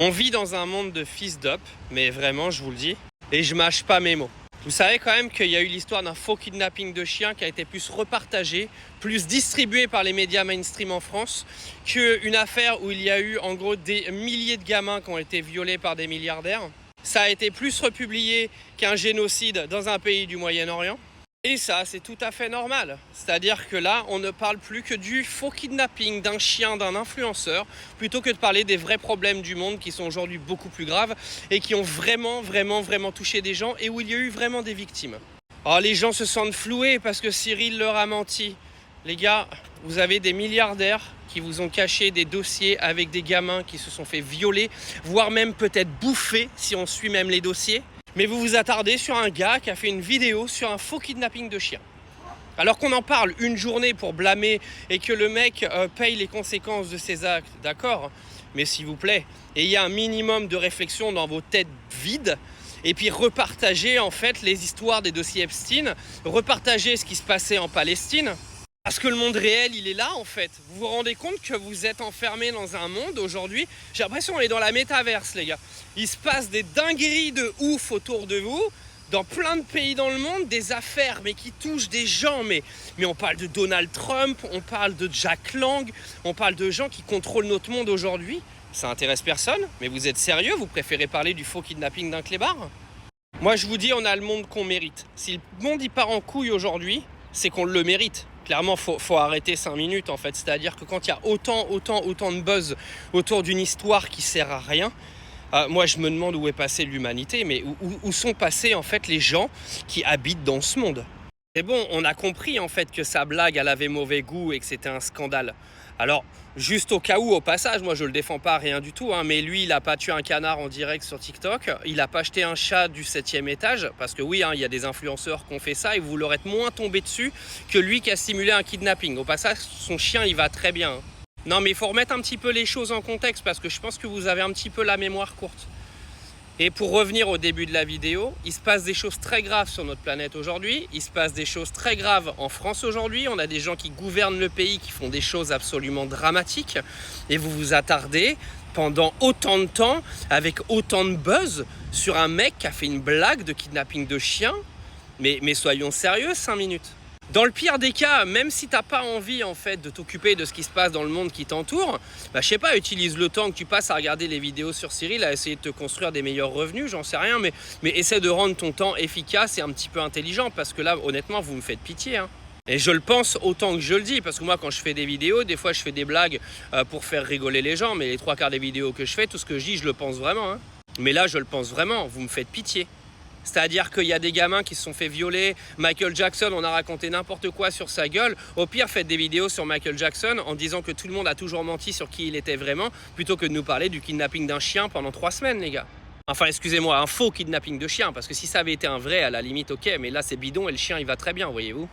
On vit dans un monde de fils d'up, mais vraiment, je vous le dis, et je mâche pas mes mots. Vous savez quand même qu'il y a eu l'histoire d'un faux kidnapping de chiens qui a été plus repartagé, plus distribué par les médias mainstream en France, qu'une affaire où il y a eu en gros des milliers de gamins qui ont été violés par des milliardaires. Ça a été plus republié qu'un génocide dans un pays du Moyen-Orient. Et ça, c'est tout à fait normal. C'est-à-dire que là, on ne parle plus que du faux kidnapping d'un chien, d'un influenceur, plutôt que de parler des vrais problèmes du monde qui sont aujourd'hui beaucoup plus graves et qui ont vraiment touché des gens et où il y a eu vraiment des victimes. Alors les gens se sentent floués parce que Cyril leur a menti. Les gars, vous avez des milliardaires qui vous ont caché des dossiers avec des gamins qui se sont fait violer, voire même peut-être bouffer si on suit même les dossiers. Mais vous vous attardez sur un gars qui a fait une vidéo sur un faux kidnapping de chien. Alors qu'on en parle une journée pour blâmer et que le mec paye les conséquences de ses actes, d'accord, mais s'il vous plaît, ayez un minimum de réflexion dans vos têtes vides et puis repartagez en fait les histoires des dossiers Epstein, repartagez ce qui se passait en Palestine. Parce que le monde réel, il est là en fait. Vous vous rendez compte que vous êtes enfermés dans un monde aujourd'hui. J'ai l'impression qu'on est dans la métaverse, les gars. Il se passe des dingueries de ouf autour de vous. Dans plein de pays dans le monde, des affaires mais qui touchent des gens. Mais on parle de Donald Trump, on parle de Jack Lang, on parle de gens qui contrôlent notre monde aujourd'hui. Ça intéresse personne. Mais vous êtes sérieux? Vous préférez parler du faux kidnapping d'un clébard? Moi, je vous dis, on a le monde qu'on mérite. Si le monde y part en couille aujourd'hui, c'est qu'on le mérite. Clairement, faut arrêter 5 minutes en fait. C'est-à-dire que quand il y a autant de buzz autour d'une histoire qui sert à rien, moi je me demande où est passée l'humanité, mais où sont passés en fait les gens qui habitent dans ce monde. C'est bon, on a compris en fait que sa blague elle avait mauvais goût et que c'était un scandale. Alors, juste au cas où, au passage, moi je le défends pas, rien du tout, hein, mais lui il a pas tué un canard en direct sur TikTok, il a pas acheté un chat du 7e étage, parce que oui, hein, il y a des influenceurs qui ont fait ça et vous leur êtes moins tombé dessus que lui qui a simulé un kidnapping. Au passage, son chien il va très bien. Hein. Non mais il faut remettre un petit peu les choses en contexte parce que je pense que vous avez un petit peu la mémoire courte. Et pour revenir au début de la vidéo, il se passe des choses très graves sur notre planète aujourd'hui. Il se passe des choses très graves en France aujourd'hui. On a des gens qui gouvernent le pays qui font des choses absolument dramatiques. Et vous vous attardez pendant autant de temps, avec autant de buzz, sur un mec qui a fait une blague de kidnapping de chien. Mais soyons sérieux, 5 minutes. Dans le pire des cas, même si t'as pas envie en fait de t'occuper de ce qui se passe dans le monde qui t'entoure, je sais pas, utilise le temps que tu passes à regarder les vidéos sur Cyril, à essayer de te construire des meilleurs revenus, j'en sais rien, mais essaie de rendre ton temps efficace et un petit peu intelligent, parce que là, honnêtement, vous me faites pitié. Hein. Et je le pense autant que je le dis, parce que moi, quand je fais des vidéos, des fois, je fais des blagues pour faire rigoler les gens, mais les 3/4 des vidéos que je fais, tout ce que je dis, je le pense vraiment. Hein. Mais là, je le pense vraiment, vous me faites pitié. C'est-à-dire qu'il y a des gamins qui se sont fait violer. Michael Jackson, on a raconté n'importe quoi sur sa gueule. Au pire, faites des vidéos sur Michael Jackson en disant que tout le monde a toujours menti sur qui il était vraiment, plutôt que de nous parler du kidnapping d'un chien pendant 3 semaines, les gars. Enfin, excusez-moi, un faux kidnapping de chien, parce que si ça avait été un vrai, à la limite, ok, mais là, c'est bidon et le chien, il va très bien, voyez-vous.